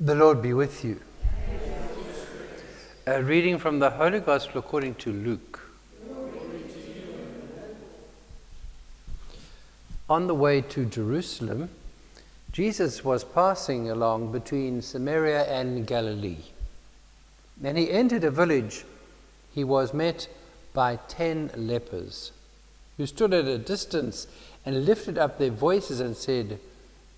The Lord be with you. A reading from the Holy Gospel according to Luke. On the way to Jerusalem, Jesus was passing along between Samaria and Galilee. When he entered a village, he was met by 10 lepers, who stood at a distance and lifted up their voices and said,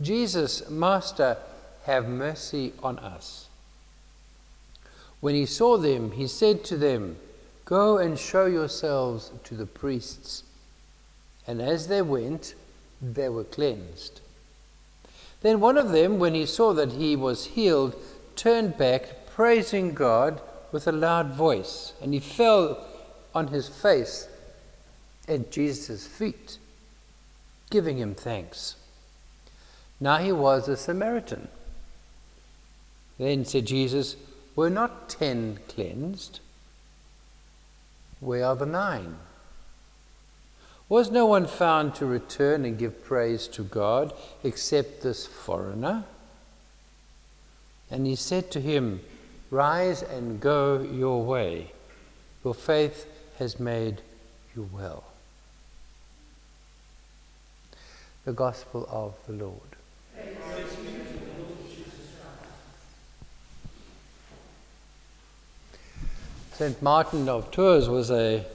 "Jesus, Master, have mercy on us." When he saw them, he said to them, "Go and show yourselves to the priests." And as they went, they were cleansed. Then one of them, when he saw that he was healed, turned back, praising God with a loud voice, and he fell on his face at Jesus' feet, giving him thanks. Now he was a Samaritan. Then said Jesus, "Were not 10 cleansed? Where are the 9? Was no one found to return and give praise to God except this foreigner?" And he said to him, "Rise and go your way. Your faith has made you well." The Gospel of the Lord. St. Martin of Tours was a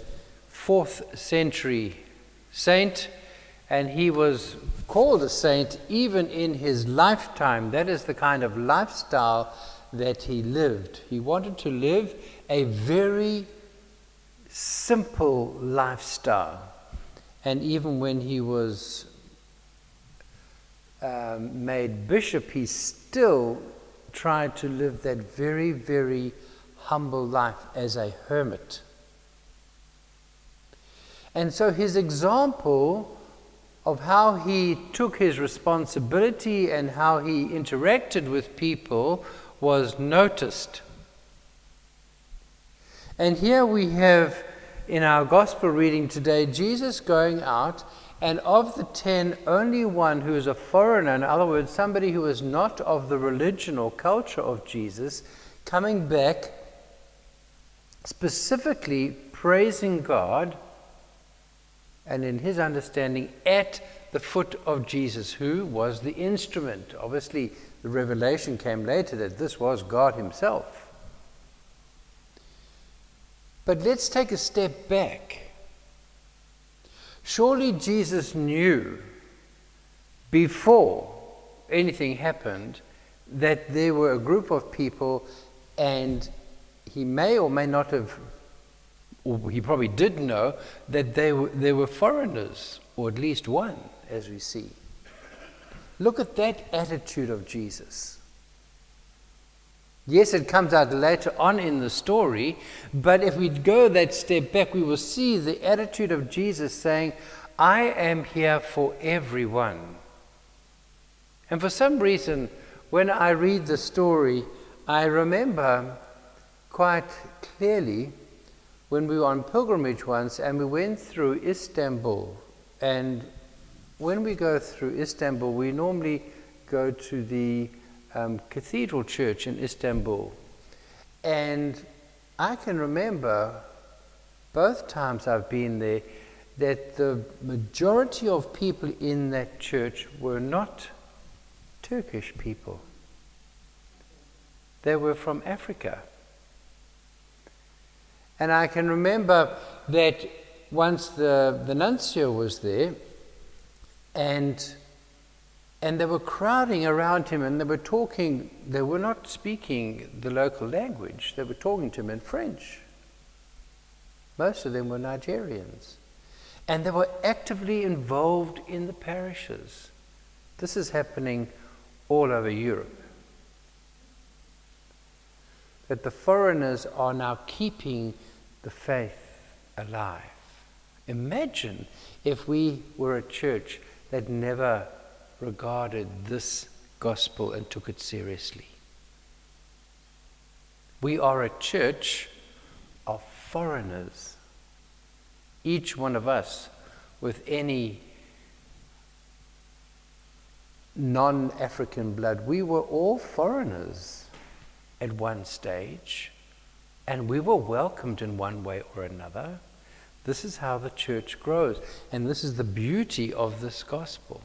4th century saint, and he was called a saint even in his lifetime. That is the kind of lifestyle that he lived. He wanted to live a very simple lifestyle. And even when he was made bishop, he still tried to live that very, very humble life as a hermit. And so his example of how he took his responsibility and how he interacted with people was noticed. And here we have in our gospel reading today Jesus going out, and of the 10, only one who is a foreigner, in other words, somebody who is not of the religion or culture of Jesus, coming back specifically praising God, and in his understanding, at the foot of Jesus, who was the instrument. Obviously, the revelation came later that this was God himself. But let's take a step back. Surely Jesus knew before anything happened that there were a group of people, and he may or may not have, or he probably did know, that there were foreigners, or at least one, as we see. Look at that attitude of Jesus. Yes, it comes out later on in the story, but if we go that step back, we will see the attitude of Jesus saying, "I am here for everyone." And for some reason, when I read the story, I remember quite clearly when we were on pilgrimage once and we went through Istanbul. And when we go through Istanbul, we normally go to the cathedral church in Istanbul. And I can remember both times I've been there that the majority of people in that church were not Turkish people. They were from Africa. And I can remember that once the nuncio was there, and they were crowding around him, and they were talking. They were not speaking the local language. They were talking to him in French. Most of them were Nigerians. And they were actively involved in the parishes. This is happening all over Europe. That the foreigners are now keeping the faith alive. Imagine if we were a church that never regarded this gospel and took it seriously. We are a church of foreigners. Each one of us with any non-African blood. We were all foreigners at one stage, and we were welcomed in one way or another. This is how the church grows, and this is the beauty of this gospel.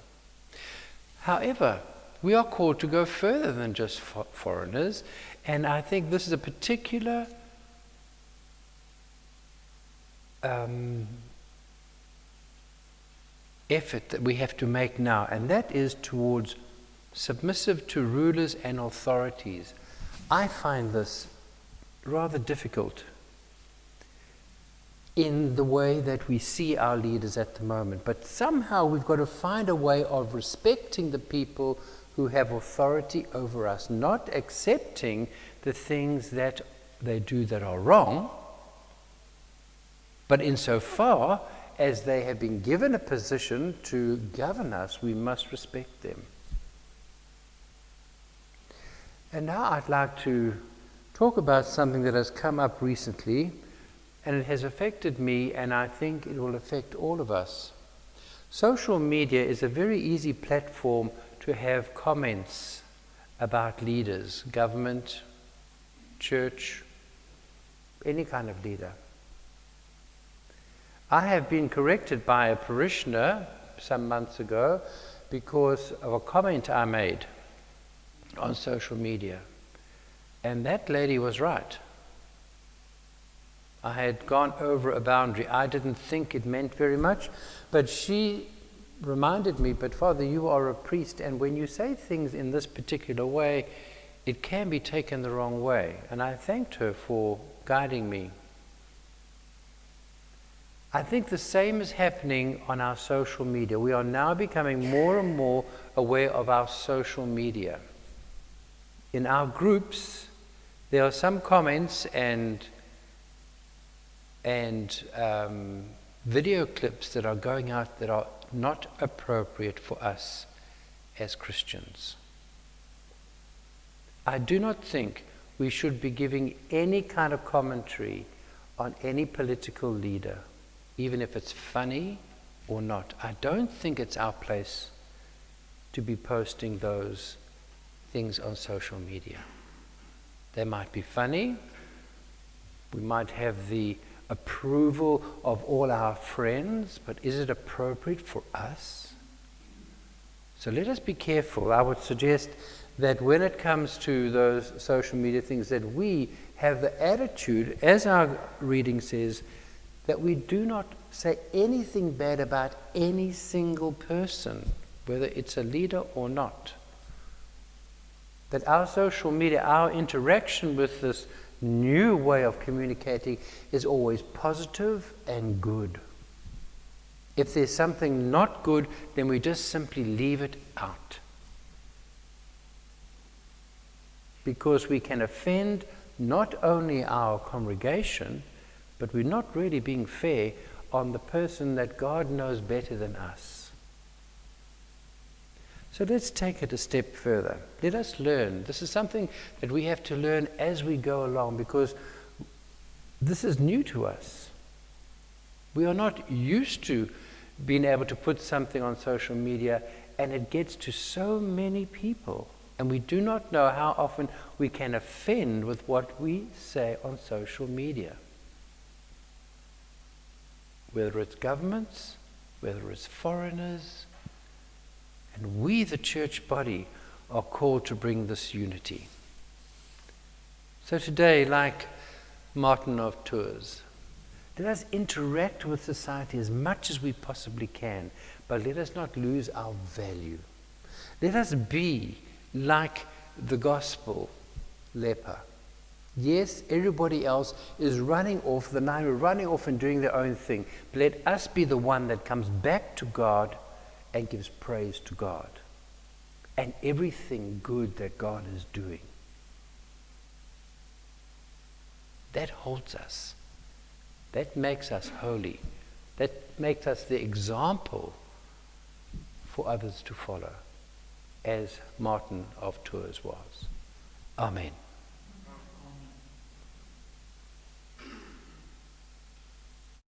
However, we are called to go further than just foreigners, and I think this is a particular effort that we have to make now, and that is towards submissive to rulers and authorities. I find this rather difficult in the way that we see our leaders at the moment, but somehow we've got to find a way of respecting the people who have authority over us, not accepting the things that they do that are wrong, but insofar as they have been given a position to govern us, we must respect them. And now I'd like to talk about something that has come up recently, and it has affected me, and I think it will affect all of us. Social media is a very easy platform to have comments about leaders, government, church, any kind of leader. I have been corrected by a parishioner some months ago because of a comment I made on social media. And that lady was right. I had gone over a boundary. I didn't think it meant very much, but she reminded me, but Father, you are a priest, and when you say things in this particular way, it can be taken the wrong way. And I thanked her for guiding me. I think the same is happening on our social media. We are now becoming more and more aware of our social media. In our groups, there are some comments and video clips that are going out that are not appropriate for us as Christians. I do not think we should be giving any kind of commentary on any political leader, even if it's funny or not. I don't think it's our place to be posting those things on social media. They might be funny. We might have the approval of all our friends, but is it appropriate for us? So let us be careful. I would suggest that when it comes to those social media things, that we have the attitude, as our reading says, that we do not say anything bad about any single person, whether it's a leader or not. That our social media, our interaction with this new way of communicating is always positive and good. If there's something not good, then we just simply leave it out. Because we can offend not only our congregation, but we're not really being fair on the person that God knows better than us. So let's take it a step further. Let us learn. This is something that we have to learn as we go along, because this is new to us. We are not used to being able to put something on social media and it gets to so many people. And we do not know how often we can offend with what we say on social media. Whether it's governments, whether it's foreigners, and we, the church body, are called to bring this unity. So today, like Martin of Tours, let us interact with society as much as we possibly can, but let us not lose our value. Let us be like the gospel leper. Yes, everybody else is running off, the nine are running off and doing their own thing, but let us be the one that comes back to God and gives praise to God and everything good that God is doing. That holds us. That makes us holy. That makes us the example for others to follow, as Martin of Tours was. Amen.